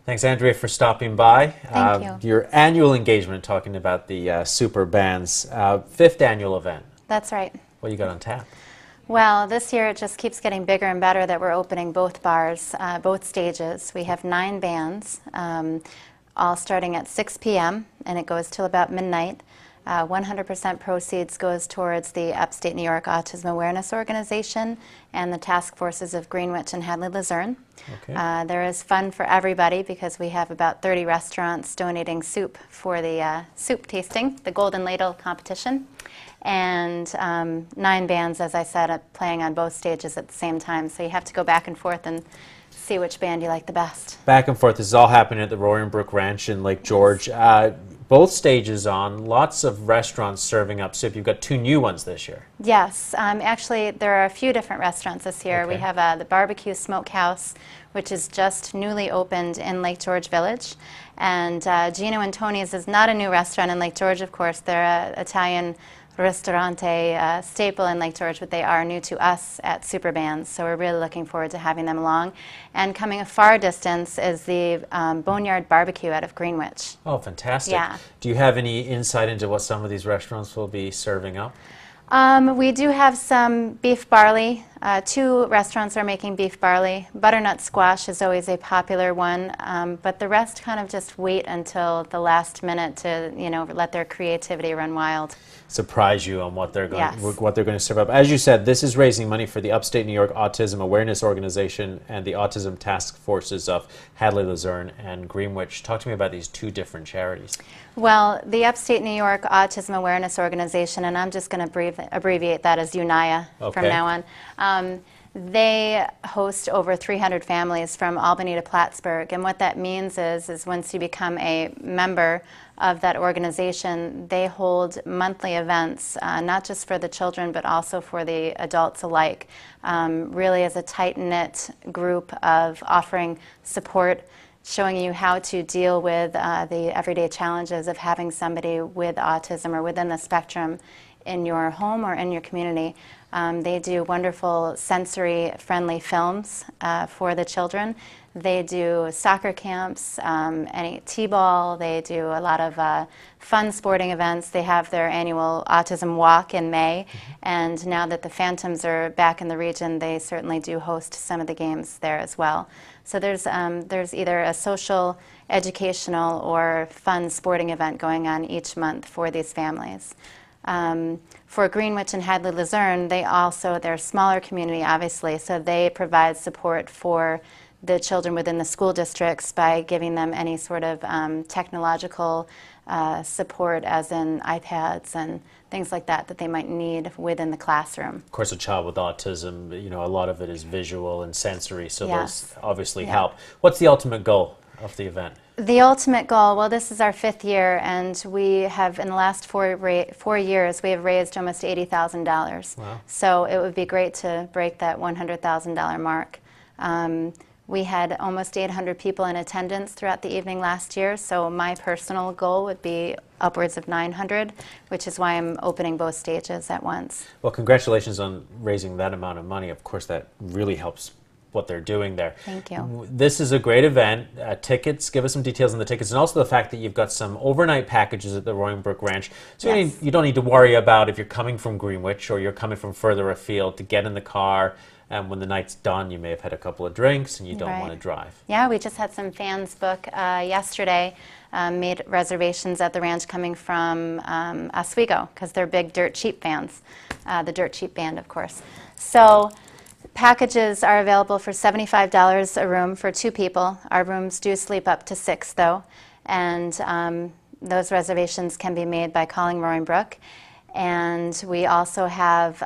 Thanks, Andrea, for stopping by. Thank you. Your annual engagement, talking about the super bands, fifth annual event. That's right. What you got on tap? Well, this year it just keeps getting bigger and better that we're opening both bars, both stages. We have 9 bands, all starting at 6 p.m. and it goes till about midnight. 100% proceeds goes towards the Upstate New York Autism Awareness Organization and the task forces of Greenwich and Hadley Luzerne. Okay. There is fun for everybody because we have about 30 restaurants donating soup for the soup tasting, the Golden Ladle competition, and 9 bands, as I said, playing on both stages at the same time. So you have to go back and forth and see which band you like the best. Back and forth. This is all happening at the Roaring Brook Ranch in Lake George. Both stages on, lots of restaurants serving up soup. You've got 2 new ones this year. Yes, actually there are a few different restaurants this year. Okay. We have the Barbecue Smokehouse, which is just newly opened in Lake George Village. And Gino and Tony's is not a new restaurant in Lake George, of course. They're an Italian ristorante staple in Lake George, but they are new to us at Super Bands, so we're really looking forward to having them along. And coming a far distance is the Boneyard Barbecue out of Greenwich. Oh, fantastic. Yeah. Do you have any insight into what some of these restaurants will be serving up? We do have some beef barley. 2 restaurants are making beef barley. Butternut squash is always a popular one, but the rest kind of just wait until the last minute to, let their creativity run wild. Surprise you on what they're going, Yes. what they're going to serve up. As you said, this is raising money for the Upstate New York Autism Awareness Organization and the Autism Task Forces of Hadley Luzerne and Greenwich. Talk to me about these 2 different charities. Well, the Upstate New York Autism Awareness Organization, and I'm just going to abbreviate that as UNIA from Okay. now on, they host over 300 families from Albany to Plattsburgh, and what that means is once you become a member of that organization, they hold monthly events, not just for the children but also for the adults alike, really as a tight-knit group of offering support, showing you how to deal with the everyday challenges of having somebody with autism or within the spectrum in your home or in your community. They do wonderful sensory-friendly films for the children. They do soccer camps, any t-ball. They do a lot of fun sporting events. They have their annual Autism Walk in May, and now that the Phantoms are back in the region, they certainly do host some of the games there as well. So there's either a social, educational, or fun sporting event going on each month for these families. For Greenwich and Hadley Luzerne, they're a smaller community, obviously, so they provide support for the children within the school districts by giving them any sort of technological support, as in iPads and things like that they might need within the classroom. Of course, a child with autism, a lot of it is visual and sensory, so Yes. those obviously Yeah. help. What's the ultimate goal of the event? The ultimate goal, well, this is our 5th year, and we have, in the last 4 years, we have raised almost $80,000. Wow. So it would be great to break that $100,000 mark. We had almost 800 people in attendance throughout the evening last year, so my personal goal would be upwards of 900, which is why I'm opening both stages at once. Well, congratulations on raising that amount of money. Of course, that really helps what they're doing there. Thank you. This is a great event. Tickets, give us some details on the tickets, and also the fact that you've got some overnight packages at the Roaring Brook Ranch. So Yes. you don't need to worry about if you're coming from Greenwich or you're coming from further afield to get in the car. And when the night's done, you may have had a couple of drinks and you don't Right. want to drive. Yeah, we just had some fans book yesterday, made reservations at the ranch coming from Oswego because they're big Dirt Cheap fans, the Dirt Cheap Band, of course. So packages are available for $75 a room for 2 people. Our rooms do sleep up to 6, though, and those reservations can be made by calling Roaring Brook. And we also have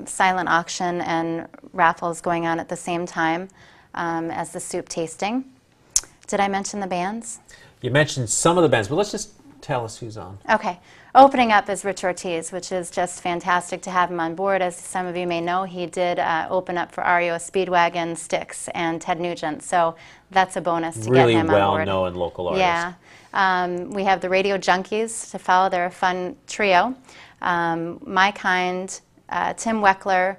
silent auction and raffles going on at the same time as the soup tasting. Did I mention the bands? You mentioned some of the bands, but let's just tell us who's on. Okay. Opening up is Rich Ortiz, which is just fantastic to have him on board. As some of you may know, he did open up for REO Speedwagon, Styx, and Ted Nugent, so that's a bonus to Really get him on board. well-known local artist. Yeah. We have the Radio Junkies to follow. They're a fun trio. My Kind, Tim Weckler,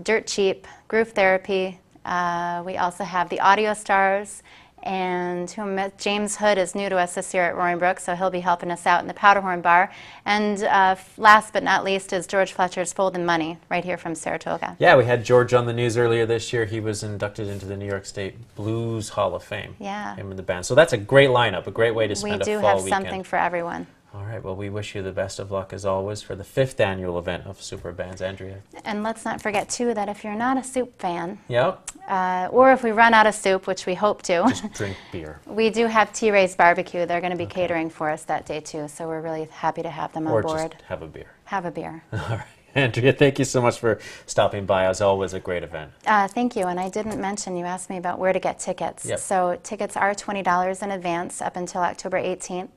Dirt Cheap, Groove Therapy. We also have the Audio Stars And James Hood is new to us this year at Roaring Brook, so he'll be helping us out in the Powderhorn Bar. And last but not least is George Fletcher's Foldin' Money, right here from Saratoga. Yeah, we had George on the news earlier this year. He was inducted into the New York State Blues Hall of Fame. Yeah. Him and the band. So that's a great lineup, a great way to spend a fall weekend. We do have something for everyone. All right, well, we wish you the best of luck, as always, for the 5th annual event of Super Bands, Andrea. And let's not forget, too, that if you're not a soup fan, Yep. Or if we run out of soup, which we hope to, Just drink beer. We do have T. Ray's Barbecue. They're going to be catering for us that day, too, so we're really happy to have them on board. Or just have a beer. Have a beer. All right. Andrea, thank you so much for stopping by. As always, a great event. Thank you. And I didn't mention, you asked me about where to get tickets. Yep. So tickets are $20 in advance up until October 18th.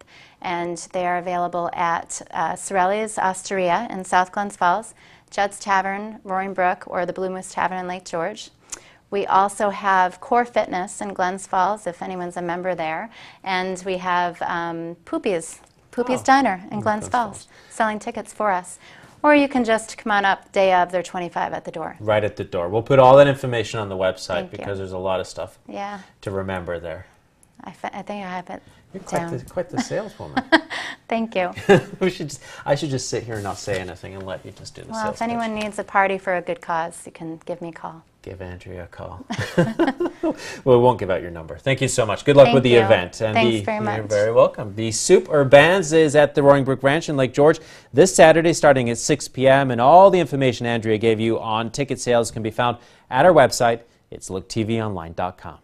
And they are available at Sorelli's Osteria in South Glens Falls, Judd's Tavern, Roaring Brook, or the Blue Moose Tavern in Lake George. We also have Core Fitness in Glens Falls, if anyone's a member there. And we have Poopy's Diner in Glens Falls, selling tickets for us. Or you can just come on up day of, they're $25 at the door. Right at the door. We'll put all that information on the website because there's a lot of stuff to remember there. I think I have it You're down. quite the saleswoman. Thank you. I should just sit here and not say anything and let you just do the sales Well, if anyone needs a party for a good cause, you can give me a call. Give Andrea a call. Well, we won't give out your number. Thank you so much. Good luck with the event. And Thanks very much. You're very welcome. The Super Bands is at the Roaring Brook Ranch in Lake George this Saturday starting at 6 p.m. And all the information Andrea gave you on ticket sales can be found at our website. It's looktvonline.com.